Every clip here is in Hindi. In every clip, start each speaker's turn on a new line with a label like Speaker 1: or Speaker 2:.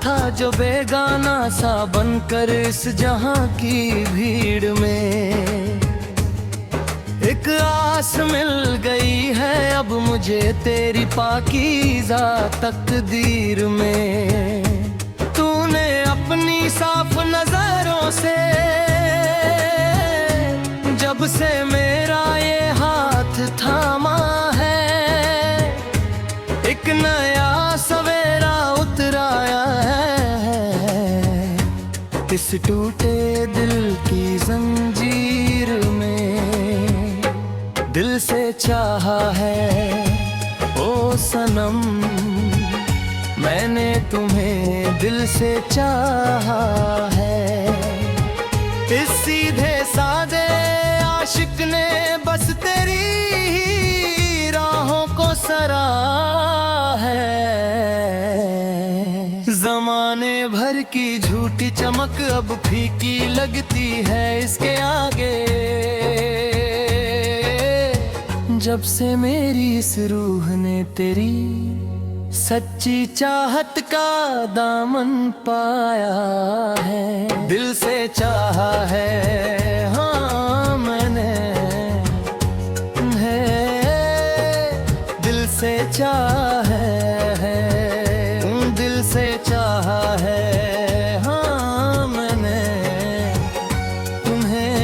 Speaker 1: था जो बेगाना सा बनकर इस जहां की भीड़ में। एक आस मिल गई है अब मुझे तेरी पाकीज़ा तकदीर में। तूने अपनी साफ नजरों से जब से मेरा ये हाथ थामा है, एक नया सवेरा उतराया है इस टूटे दिल की जंजीर में। दिल से चाहा है ओ सनम, मैंने तुम्हें दिल से चाहा है। इस सीधे सादे आशिक ने बस तेरी ही राहों को सराहा है। जमाने भर की झूठी चमक अब फीकी लगती है इसके आगे। जब से मेरी इस रूह ने तेरी सच्ची चाहत का दामन पाया है। दिल से चाहा है हाँ मैंने, है दिल से चाहा है, दिल से चाहा है हाँ मैंने तुम्हें,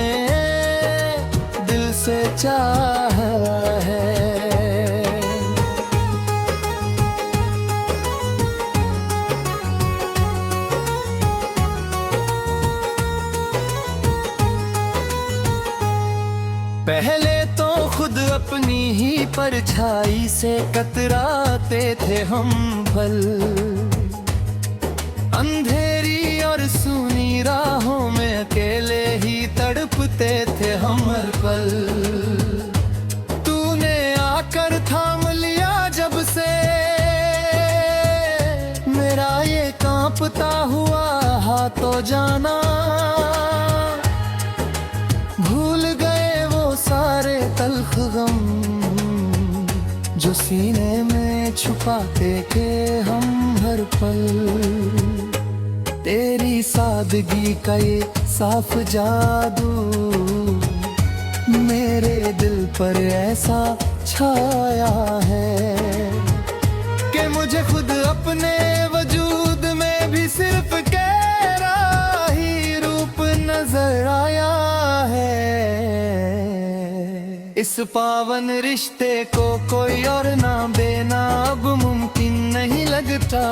Speaker 1: दिल से चाहा है। पहले तो खुद अपनी ही परछाई से कतराते थे हम पल। अंधेरी और सूनी राहों में अकेले ही तड़पते थे हम हर पल। तूने आकर थाम लिया जब से मेरा ये कांपता हुआ हाथों जाना। भूल गए वो सारे तल्ख गम जो सीने में छुपाते थे हम हर पल। तेरी सादगी का ये साफ जादू मेरे दिल पर ऐसा छाया है कि मुझे खुद अपने वजूद में भी सिर्फ तेरा ही रूप नजर आया है। इस पावन रिश्ते को कोई और ना देना अब मुमकिन नहीं लगता।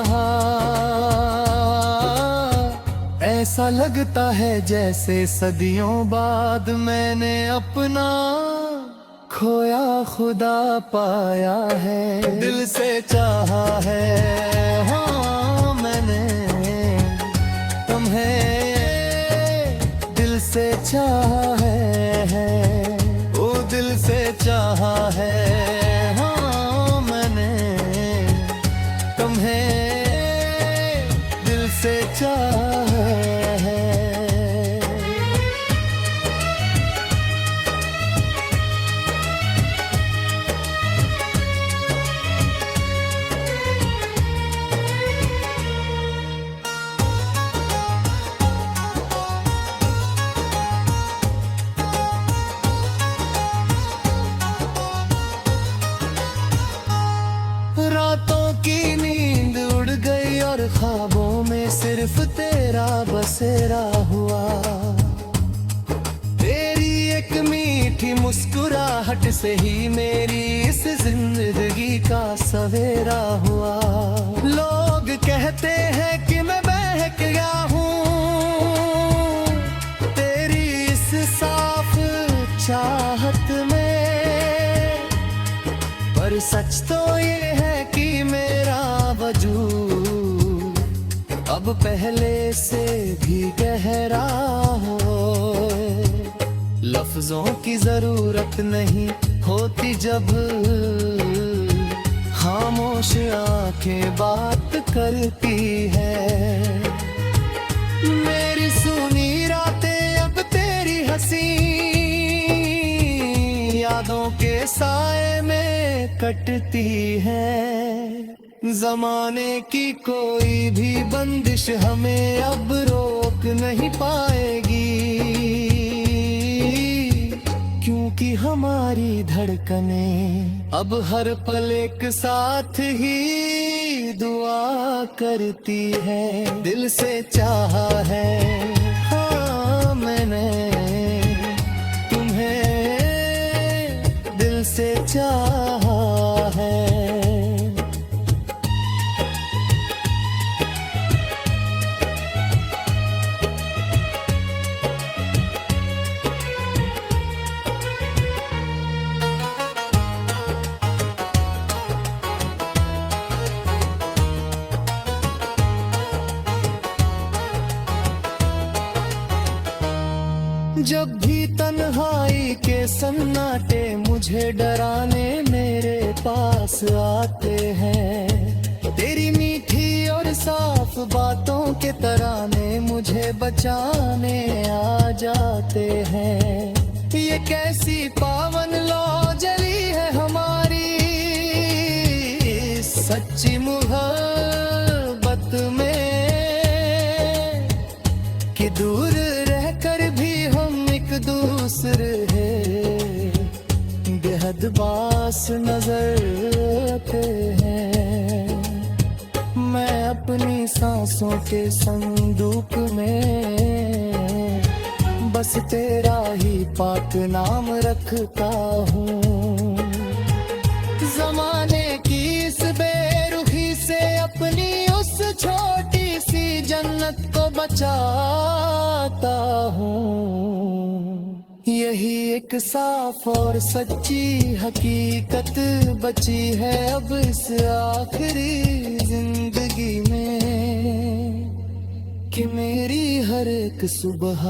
Speaker 1: ऐसा लगता है जैसे सदियों बाद मैंने अपना खोया खुदा पाया है। दिल से चाहा है हाँ मैंने तुम्हें, दिल से चाहा है ओ दिल से चाहा है हाँ मैंने तुम्हें, दिल से चाहा है। रातों की नींद उड़ गई और ख्वाबों में सिर्फ तेरा बसेरा हुआ। तेरी एक मीठी मुस्कुराहट से ही मेरी इस जिंदगी का सवेरा हुआ। लोग कहते हैं कि मैं बहक गया हूँ तेरी इस साफ चाहत में, पर सच तो ये है कि मेरा वजूद अब पहले से भी गहरा हो। लफ्जों की जरूरत नहीं होती जब खामोश आंखें बात करती है। मेरी सुनी रातें अब तेरी हंसी यादों के साए में कटती है। जमाने की कोई भी बंदिश हमें अब रोक नहीं पाएगी, क्योंकि हमारी धड़कनें अब हर पल एक साथ ही दुआ करती है। दिल से चाहा है हाँ मैंने तुम्हें, दिल से चाहा है। जब भी तन्हाई के सन्नाटे मुझे डराने मेरे पास आते हैं, तेरी मीठी और साफ बातों के तराने मुझे बचाने आ जाते हैं। ये कैसी पावन लौ जली है हमारी, सच्ची मोहब्बत में कि दूर रहकर भी हम एक दूसरे बेहद पास नजर आते हैं। मैं अपनी सांसों के संदूक में बस तेरा ही पाक नाम रखता हूँ। जमाने की इस बेरुखी से अपनी उस छोटी सी जन्नत को बचाता हूँ। यही एक साफ और सच्ची हकीकत बची है अब इस आखिरी जिंदगी में, कि मेरी हर एक सुबह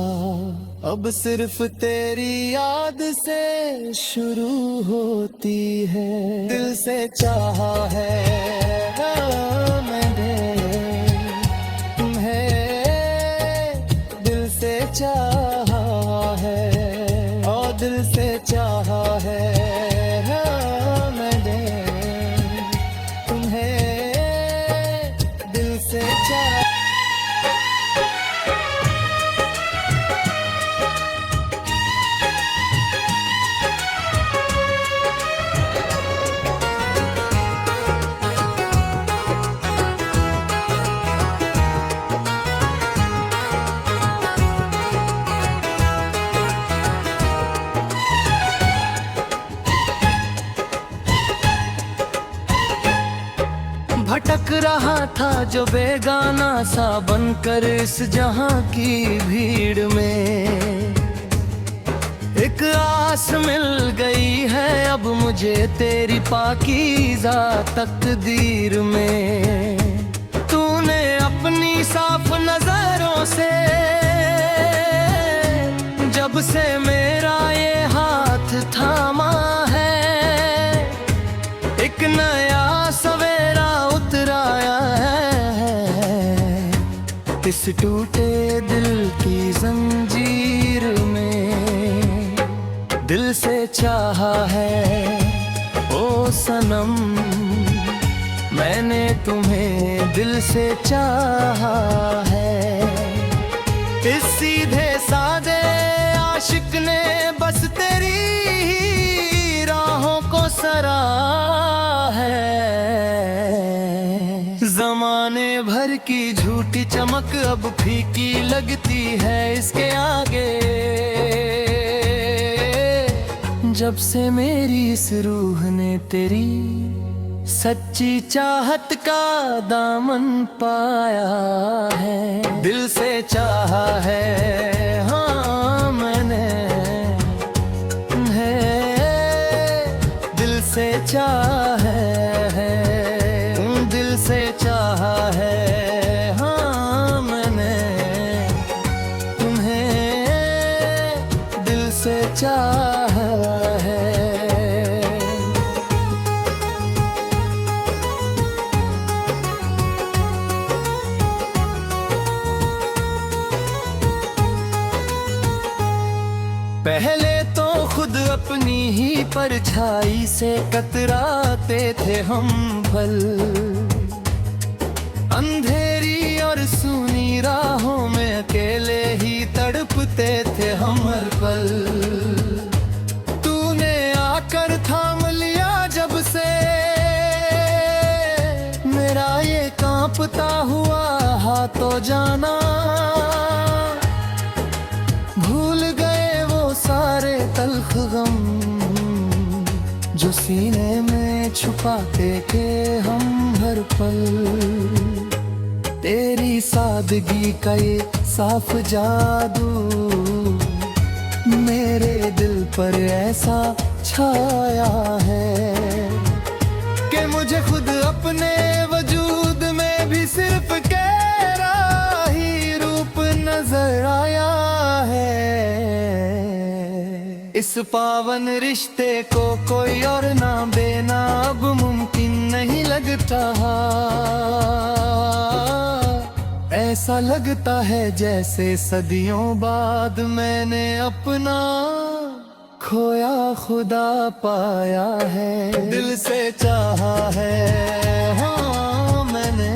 Speaker 1: अब सिर्फ तेरी याद से शुरू होती है। दिल से चाहा है मैंने तुम्हें, दिल से चाहा है और दिल से चाहा है मैंने तुम्हें, दिल से चाहा। भटक रहा था जो बेगाना सा बनकर इस जहां की भीड़ में, एक आस मिल गई है अब मुझे तेरी पाकीज़ा तकदीर में। तूने अपनी साफ नजरों से जब से मेरा ये हाथ थामा है, एक नया सवेरा उतराया है इस टूटे दिल की जंजीर में। दिल से चाहा है ओ सनम मैंने तुम्हें, दिल से चाहा है। इस सीधे सादे आशिक ने बस तेरी ही राहों को सराहा है। जमाने भर की झूठी चमक अब फीकी लगती है इसके आगे, जब से मेरी इस रूह ने तेरी सच्ची चाहत का दामन पाया है। दिल से चाहा है हाँ मैंने तुम्हें, दिल से चाहा है, दिल से चाहा है हाँ मैंने तुम्हें, दिल से चाहा है। पहले तो खुद अपनी ही परछाई से कतराते थे हम भल, अंधेरी और सूनी राहों में अकेले ही तड़पते थे हम हर पल। तूने आकर थाम लिया जब से मेरा ये कांपता हुआ हाथों जाना। भूल गए वो सारे तल्ख गम जो सीने में छुपाते थे हम हर पल। तेरी सादगी का ये साफ जादू मेरे दिल पर ऐसा छाया है कि मुझे खुद अपने वजूद में भी सिर्फ तेरा ही रूप नजर आया है। इस पावन रिश्ते को कोई और ना देना अब मुमकिन नहीं लगता। ऐसा लगता है जैसे सदियों बाद मैंने अपना खोया खुदा पाया है। दिल से चाहा है हाँ मैंने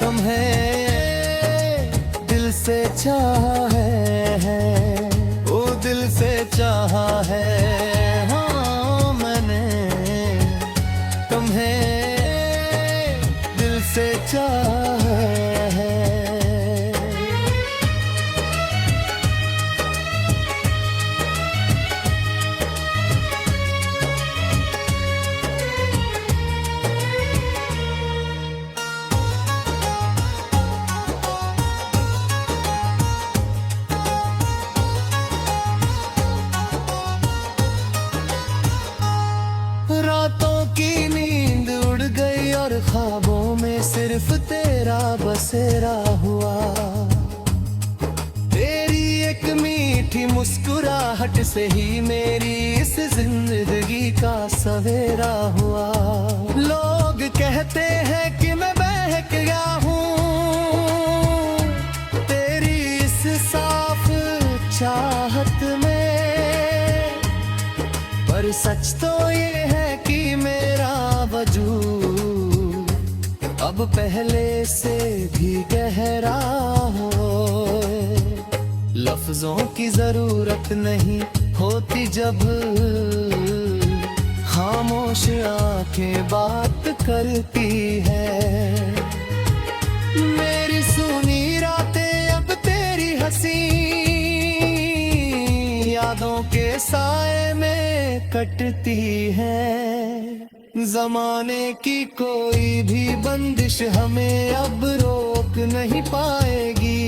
Speaker 1: तुम्हें, दिल से चाहा है ओ दिल से चाहा है हाँ मैंने तुम्हें, दिल से चाहा है। रातों की नींद उड़ गई और ख्वाबों में सिर्फ तेरा बसेरा हुआ। तेरी एक मीठी मुस्कुराहट से ही मेरी इस जिंदगी का सवेरा हुआ। लोग कहते हैं कि मैं बहक गया हूँ तेरी इस साफ चाहत में, पर सच तो ये है कि मेरा वजूद अब पहले से भी गहरा हो। लफ्जों की जरूरत नहीं होती जब खामोश आंखें बात करती है। मेरी सुनी रातें अब तेरी हंसी यादों के साए में कटती है। जमाने की कोई भी बंदिश हमें अब रोक नहीं पाएगी,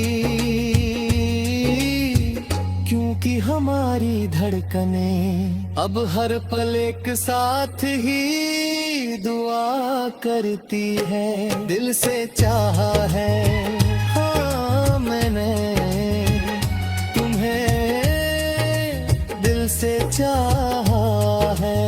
Speaker 1: क्योंकि हमारी धड़कनें अब हर पल एक साथ ही दुआ करती है। दिल से चाहा है हाँ मैंने तुम्हें, दिल से चाहा है।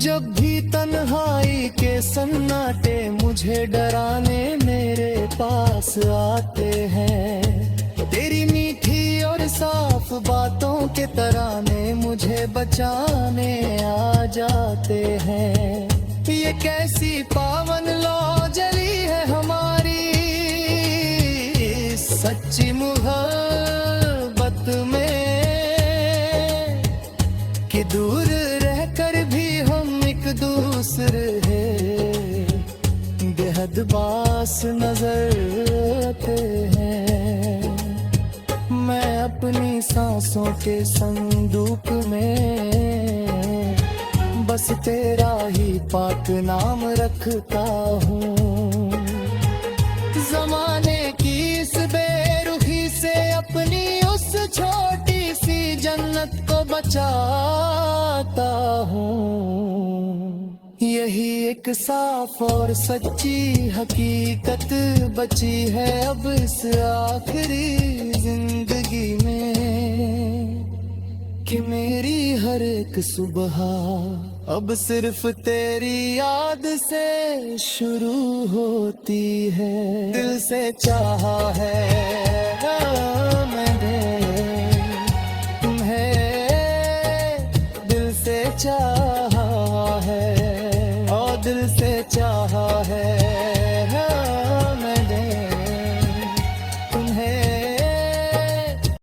Speaker 1: जब भी तन्हाई के सन्नाटे मुझे डराने मेरे पास आते हैं, तेरी मीठी और साफ बातों के तराने मुझे बचाने आ जाते हैं। ये कैसी पावन लौ जली है हमारी सच्ची मोहब्बत में, कि दूर रहकर भी हम एक दूसरे बेहद पास नजर आते हैं। मैं अपनी सांसों के संदूक में बस तेरा ही पाक नाम रखता हूँ। जमाने की इस बेरुखी से अपनी उस छोटी सी जन्नत को बचाता हूँ। यही एक साफ और सच्ची हकीकत बची है अब इस आखिरी जिंदगी में। कि मेरी हर एक सुबह अब सिर्फ तेरी याद से शुरू होती है। दिल से चाहा है मैंने